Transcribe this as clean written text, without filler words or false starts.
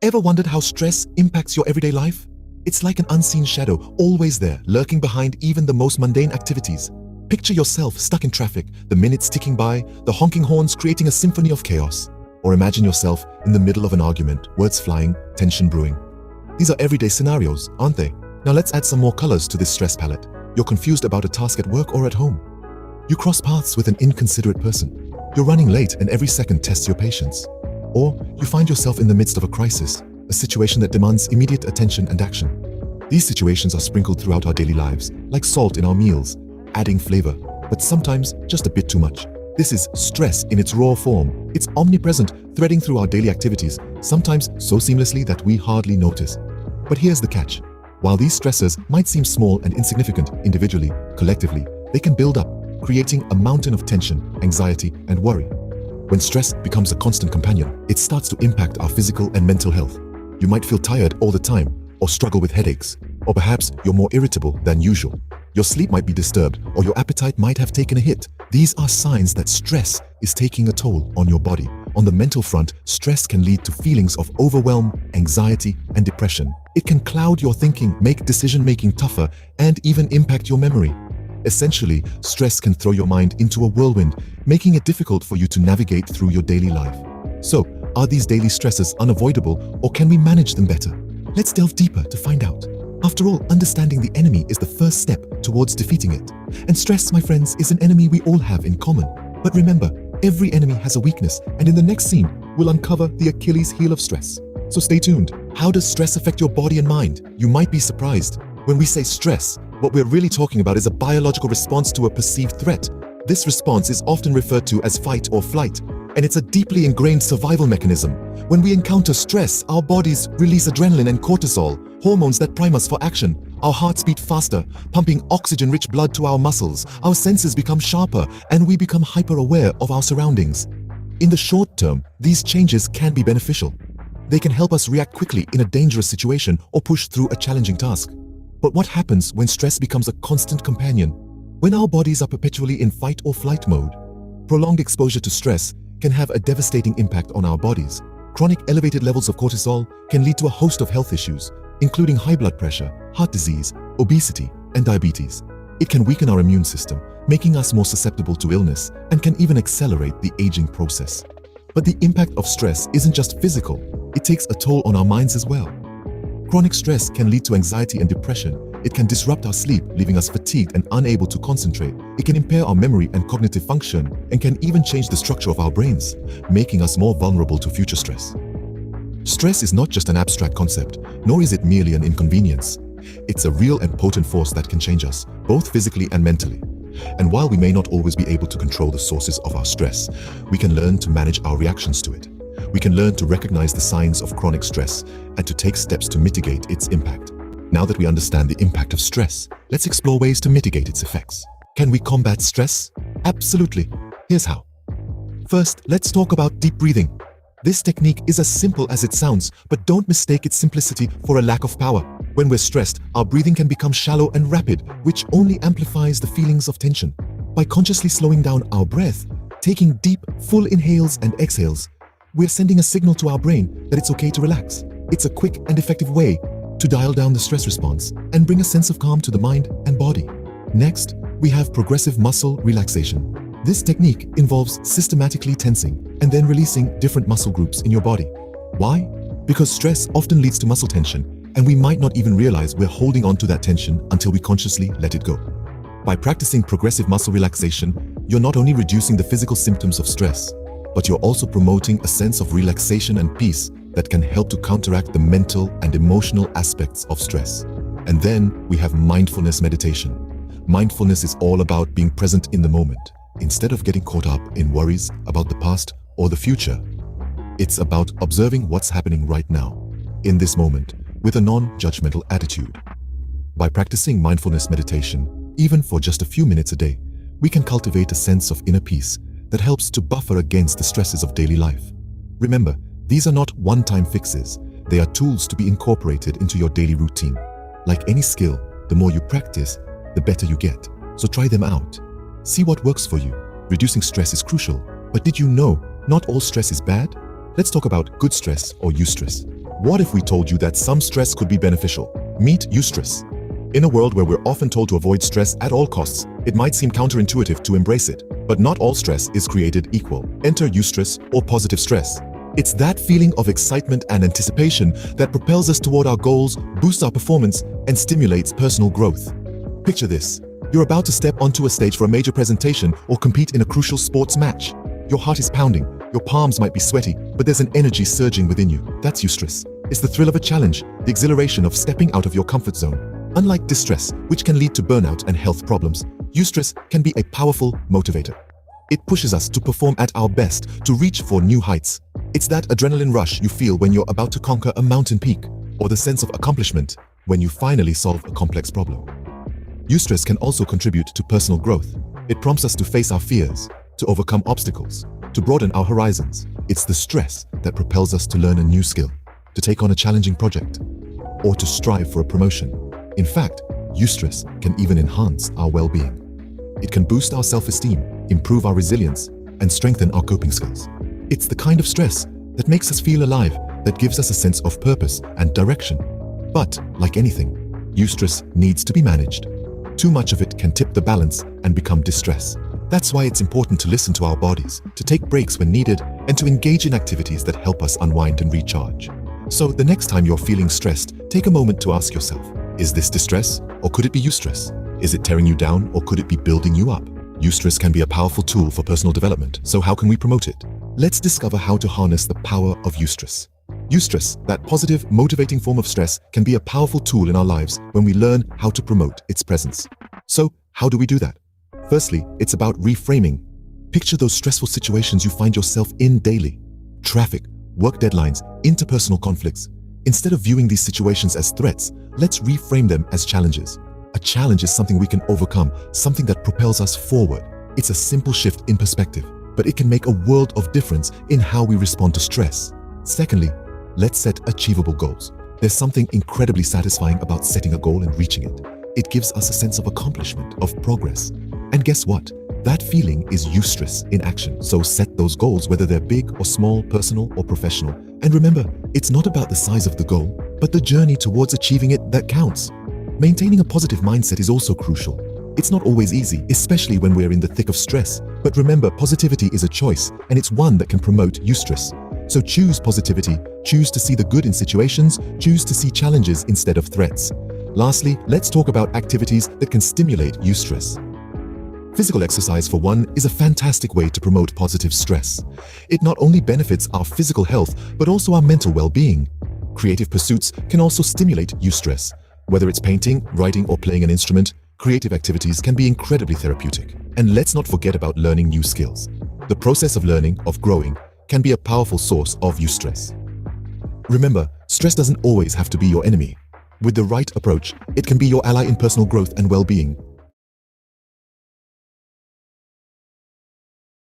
Ever wondered how stress impacts your everyday life? It's like an unseen shadow, always there, lurking behind even the most mundane activities. Picture yourself stuck in traffic, the minutes ticking by, the honking horns creating a symphony of chaos. Or imagine yourself in the middle of an argument, words flying, tension brewing. These are everyday scenarios, aren't they? Now let's add some more colors to this stress palette. You're confused about a task at work or at home. You cross paths with an inconsiderate person. You're running late and every second tests your patience. Or you find yourself in the midst of a crisis, a situation that demands immediate attention and action. These situations are sprinkled throughout our daily lives, like salt in our meals, adding flavor, but sometimes just a bit too much. This is stress in its raw form. It's omnipresent, threading through our daily activities, sometimes so seamlessly that we hardly notice. But here's the catch. While these stressors might seem small and insignificant individually, collectively, they can build up, creating a mountain of tension, anxiety, and worry. When stress becomes a constant companion, it starts to impact our physical and mental health. You might feel tired all the time, or struggle with headaches, or perhaps you're more irritable than usual. Your sleep might be disturbed, or your appetite might have taken a hit. These are signs that stress is taking a toll on your body. On the mental front, stress can lead to feelings of overwhelm, anxiety, and depression. It can cloud your thinking, make decision-making tougher, and even impact your memory. Essentially, stress can throw your mind into a whirlwind, making it difficult for you to navigate through your daily life. So, are these daily stresses unavoidable, or can we manage them better? Let's delve deeper to find out. After all, understanding the enemy is the first step towards defeating it. And stress, my friends, is an enemy we all have in common. But remember, every enemy has a weakness, and in the next scene, we'll uncover the Achilles heel of stress. So stay tuned. How does stress affect your body and mind? You might be surprised. When we say stress, what we're really talking about is a biological response to a perceived threat. This response is often referred to as fight or flight, and it's a deeply ingrained survival mechanism. When we encounter stress, our bodies release adrenaline and cortisol, hormones that prime us for action. Our hearts beat faster, pumping oxygen-rich blood to our muscles. Our senses become sharper, and we become hyper-aware of our surroundings. In the short term, these changes can be beneficial. They can help us react quickly in a dangerous situation or push through a challenging task. But what happens when stress becomes a constant companion? When our bodies are perpetually in fight or flight mode, prolonged exposure to stress can have a devastating impact on our bodies. Chronic elevated levels of cortisol can lead to a host of health issues, including high blood pressure, heart disease, obesity, and diabetes. It can weaken our immune system, making us more susceptible to illness, and can even accelerate the aging process. But the impact of stress isn't just physical, it takes a toll on our minds as well. Chronic stress can lead to anxiety and depression. It can disrupt our sleep, leaving us fatigued and unable to concentrate. It can impair our memory and cognitive function, and can even change the structure of our brains, making us more vulnerable to future stress. Stress is not just an abstract concept, nor is it merely an inconvenience. It's a real and potent force that can change us, both physically and mentally. And while we may not always be able to control the sources of our stress, we can learn to manage our reactions to it. We can learn to recognize the signs of chronic stress and to take steps to mitigate its impact. Now that we understand the impact of stress, let's explore ways to mitigate its effects. Can we combat stress? Absolutely. Here's how. First, let's talk about deep breathing. This technique is as simple as it sounds, but don't mistake its simplicity for a lack of power. When we're stressed, our breathing can become shallow and rapid, which only amplifies the feelings of tension. By consciously slowing down our breath, taking deep, full inhales and exhales, we're sending a signal to our brain that it's okay to relax. It's a quick and effective way to dial down the stress response and bring a sense of calm to the mind and body. Next, we have progressive muscle relaxation. This technique involves systematically tensing and then releasing different muscle groups in your body. Why? Because stress often leads to muscle tension, and we might not even realize we're holding on to that tension until we consciously let it go. By practicing progressive muscle relaxation, you're not only reducing the physical symptoms of stress, but you're also promoting a sense of relaxation and peace that can help to counteract the mental and emotional aspects of stress. And then we have mindfulness meditation. Mindfulness is all about being present in the moment. Instead of getting caught up in worries about the past or the future, it's about observing what's happening right now, in this moment, with a non-judgmental attitude. By practicing mindfulness meditation, even for just a few minutes a day, we can cultivate a sense of inner peace that helps to buffer against the stresses of daily life. Remember, these are not one-time fixes. They are tools to be incorporated into your daily routine. Like any skill, the more you practice, the better you get. So try them out. See what works for you. Reducing stress is crucial, but did you know not all stress is bad? Let's talk about good stress or eustress. What if we told you that some stress could be beneficial? Meet eustress. In a world where we're often told to avoid stress at all costs, it might seem counterintuitive to embrace it. But not all stress is created equal. Enter eustress, or positive stress. It's that feeling of excitement and anticipation that propels us toward our goals, boosts our performance, and stimulates personal growth. Picture this. You're about to step onto a stage for a major presentation or compete in a crucial sports match. Your heart is pounding, your palms might be sweaty, but there's an energy surging within you. That's eustress. It's the thrill of a challenge, the exhilaration of stepping out of your comfort zone. Unlike distress, which can lead to burnout and health problems, eustress can be a powerful motivator. It pushes us to perform at our best, to reach for new heights. It's that adrenaline rush you feel when you're about to conquer a mountain peak, or the sense of accomplishment when you finally solve a complex problem. Eustress can also contribute to personal growth. It prompts us to face our fears, to overcome obstacles, to broaden our horizons. It's the stress that propels us to learn a new skill, to take on a challenging project, or to strive for a promotion. In fact, eustress can even enhance our well-being. It can boost our self-esteem, improve our resilience, and strengthen our coping skills. It's the kind of stress that makes us feel alive, that gives us a sense of purpose and direction. But, like anything, eustress needs to be managed. Too much of it can tip the balance and become distress. That's why it's important to listen to our bodies, to take breaks when needed, and to engage in activities that help us unwind and recharge. So the next time you're feeling stressed, take a moment to ask yourself, is this distress, or could it be eustress? Is it tearing you down, or could it be building you up? Eustress can be a powerful tool for personal development, so how can we promote it? Let's discover how to harness the power of eustress. Eustress, that positive, motivating form of stress, can be a powerful tool in our lives when we learn how to promote its presence. So, how do we do that? Firstly, it's about reframing. Picture those stressful situations you find yourself in daily. Traffic, work deadlines, interpersonal conflicts. Instead of viewing these situations as threats, let's reframe them as challenges. A challenge is something we can overcome, something that propels us forward. It's a simple shift in perspective, but it can make a world of difference in how we respond to stress. Secondly, let's set achievable goals. There's something incredibly satisfying about setting a goal and reaching it. It gives us a sense of accomplishment, of progress. And guess what? That feeling is eustress in action. So set those goals, whether they're big or small, personal or professional. And remember, it's not about the size of the goal, but the journey towards achieving it that counts. Maintaining a positive mindset is also crucial. It's not always easy, especially when we're in the thick of stress. But remember, positivity is a choice, and it's one that can promote eustress. So choose positivity, choose to see the good in situations, choose to see challenges instead of threats. Lastly, let's talk about activities that can stimulate eustress. Physical exercise, for one, is a fantastic way to promote positive stress. It not only benefits our physical health, but also our mental well-being. Creative pursuits can also stimulate eustress. Whether it's painting, writing, or playing an instrument, creative activities can be incredibly therapeutic. And let's not forget about learning new skills. The process of learning, of growing, can be a powerful source of eustress. Remember, stress doesn't always have to be your enemy. With the right approach, it can be your ally in personal growth and well-being.